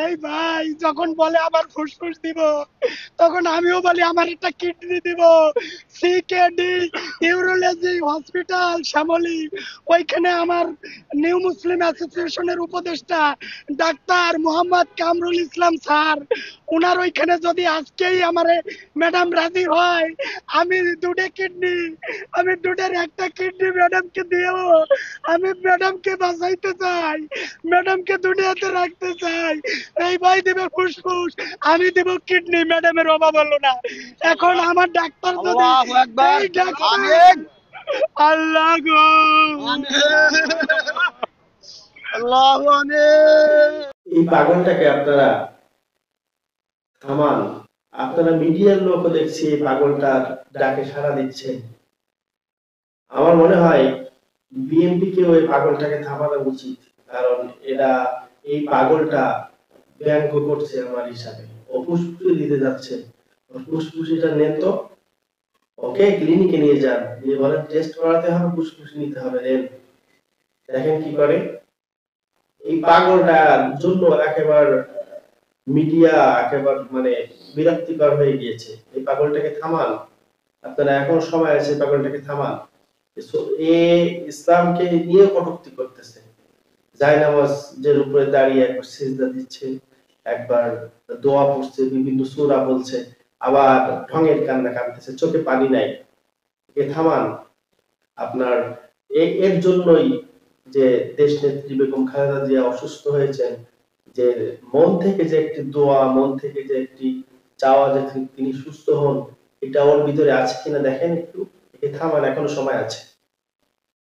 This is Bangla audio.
এই ভাই যখন বলে আবার ফুসফুস দিব, তখন আমিও বলি আমার একটা কিডনি দিব। সিকেডি ইউরোলজি হসপিটাল শ্যামলী, ওইখানে আমার নিউ মুসলিম অ্যাসোসিয়েশনের উপদেষ্টা ডাক্তার মোহাম্মদ কামরুল ইসলাম স্যার, ওনার ওইখানে যদি আজকেই আমারে ম্যাডাম রাজি হয়, আমি দুটো কিডনি, আমি দুটোর একটা কিডনি ম্যাডামকে দিও। আমি ম্যাডামকে বাঁচাইতে চাই, ম্যাডামকে দুনিয়াতে রাখতে চাই। এই ভাই দিবে ফুসফুস, আমি দিব কিডনি, ম্যাডামের অভাব হলো না। এখন আমার ডাক্তার যদি আল্লাহু আকবার, এই ডাক্তার, আমিন, আল্লাহ গো, আমিন, আল্লাহু আমিন। এই পাগলটাকে আপনারা থামান। আপনারা মিডিয়ার লোক দেখছি এই পাগলটার ডাকে সাড়া দিচ্ছেন। আমার মনে হয় বিএনপি কে ওই পাগলটাকে থামানো উচিত, কারণ এরা এই পাগলটা ব্যঙ্গ করছে আমার হিসাবে। ও ফুসফুসি দিতে যাচ্ছে, ফুসফুসিটা নেন তো, ওকে ক্লিনিকে নিয়ে যান, নিয়ে বলেন টেস্ট করাতে হবে, ফুসফুসি নিতে হবে, নেন, দেখেন কি করে। এই পাগলটার জন্য একেবারে মিডিয়া একেবারে মানে বিরক্তিকর হয়ে গিয়েছে। এই পাগলটাকে থামান, আপনারা এখনো সময় আছে, পাগলটাকে থামান। এ ইসলামকে নিয়ে কটূক্তি করতেছে, জায়নামাজের উপরে দাঁড়িয়ে একবার সিজদা দিচ্ছে, একবার দোয়া পড়ছে, বিভিন্ন সূরা বলছে, আবার ঢঙের কান্না কাঁদতেছে, চোখে পানি নাই। একে থামান। আপনার এর জন্যই যে দেশ নেত্রী বেগম খালেদা জিয়া অসুস্থ হয়েছেন, যে মন থেকে যে একটি দোয়া, মন থেকে যে একটি চাওয়া যে তিনি সুস্থ হন, এটা ওর ভিতরে আছে কিনা দেখেন একটু। একে থামান, এখনো সময় আছে।